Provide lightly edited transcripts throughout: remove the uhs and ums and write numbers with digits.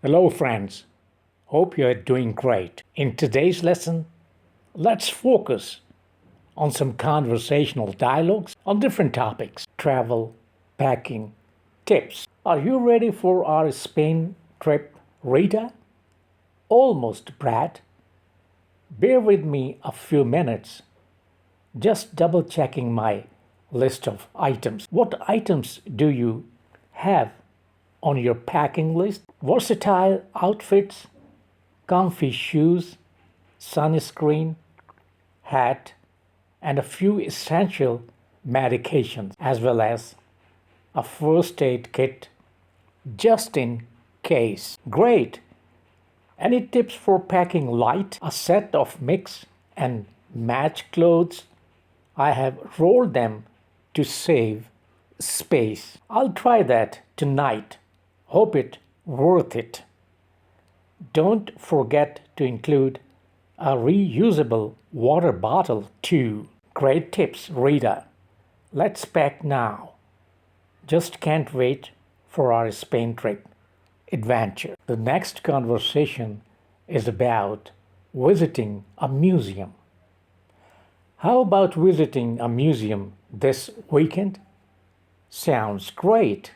Hello, friends. Hope you are doing great. In today's lesson, let's focus on some conversational dialogues on different topics travel, packing, tips. Are you ready for our Spain trip, Rita? Almost, Brad. Bear with me a few minutes, just double checking my list of items. What items do you have on your packing list? Versatile outfits, comfy shoes, sunscreen, hat, and a few essential medications, as well as a first aid kit just in case. Great! Any tips for packing light? A set of mix and match clothes? I have rolled them to save space. I'll try that tonight. Hope it worth it. Don't forget to include a reusable water bottle too. Great tips, Rita. Let's pack now. Just can't wait for our Spain trip adventure. The next conversation is about visiting a museum. How about visiting a museum this weekend? Sounds great.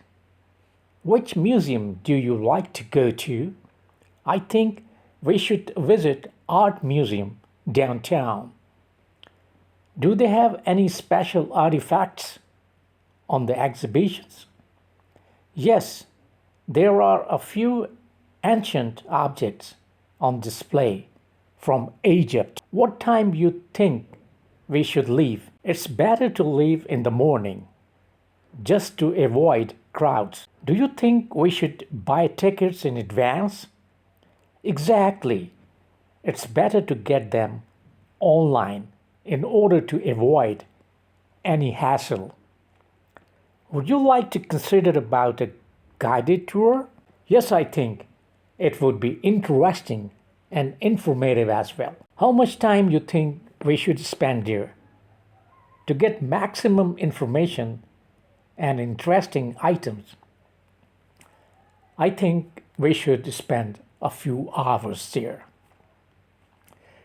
Which museum do you like to go to? I think we should visit Art Museum downtown. Do they have any special artifacts on the exhibitions? Yes, there are a few ancient objects on display from Egypt. What time do you think we should leave? It's better to leave in the morning just to avoid crowds. Do you think we should buy tickets in advance? Exactly. It's better to get them online in order to avoid any hassle. Would you like to consider about a guided tour? Yes, I think it would be interesting and informative as well. How much time you think we should spend there? To get maximum information and interesting items, I think we should spend a few hours there.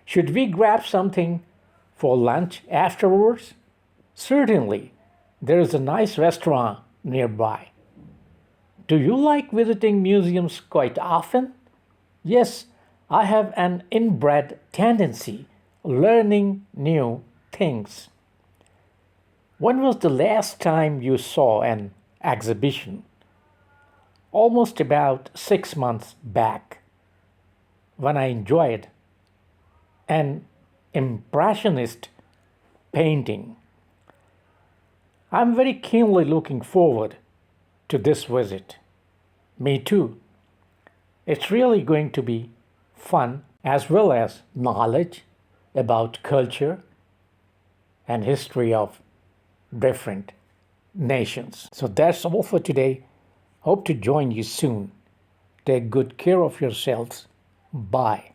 Should we grab something for lunch afterwards? Certainly, there is a nice restaurant nearby. Do you like visiting museums quite often? Yes, I have an inbred tendency learning new things. When was the last time you saw an exhibition? Almost about 6 months back, when I enjoyed an impressionist painting. I'm very keenly looking forward to this visit. Me too. It's really going to be fun as well as knowledge about culture and history of different nations. So that's all for today. Hope to join you soon. Take good care of yourselves. Bye.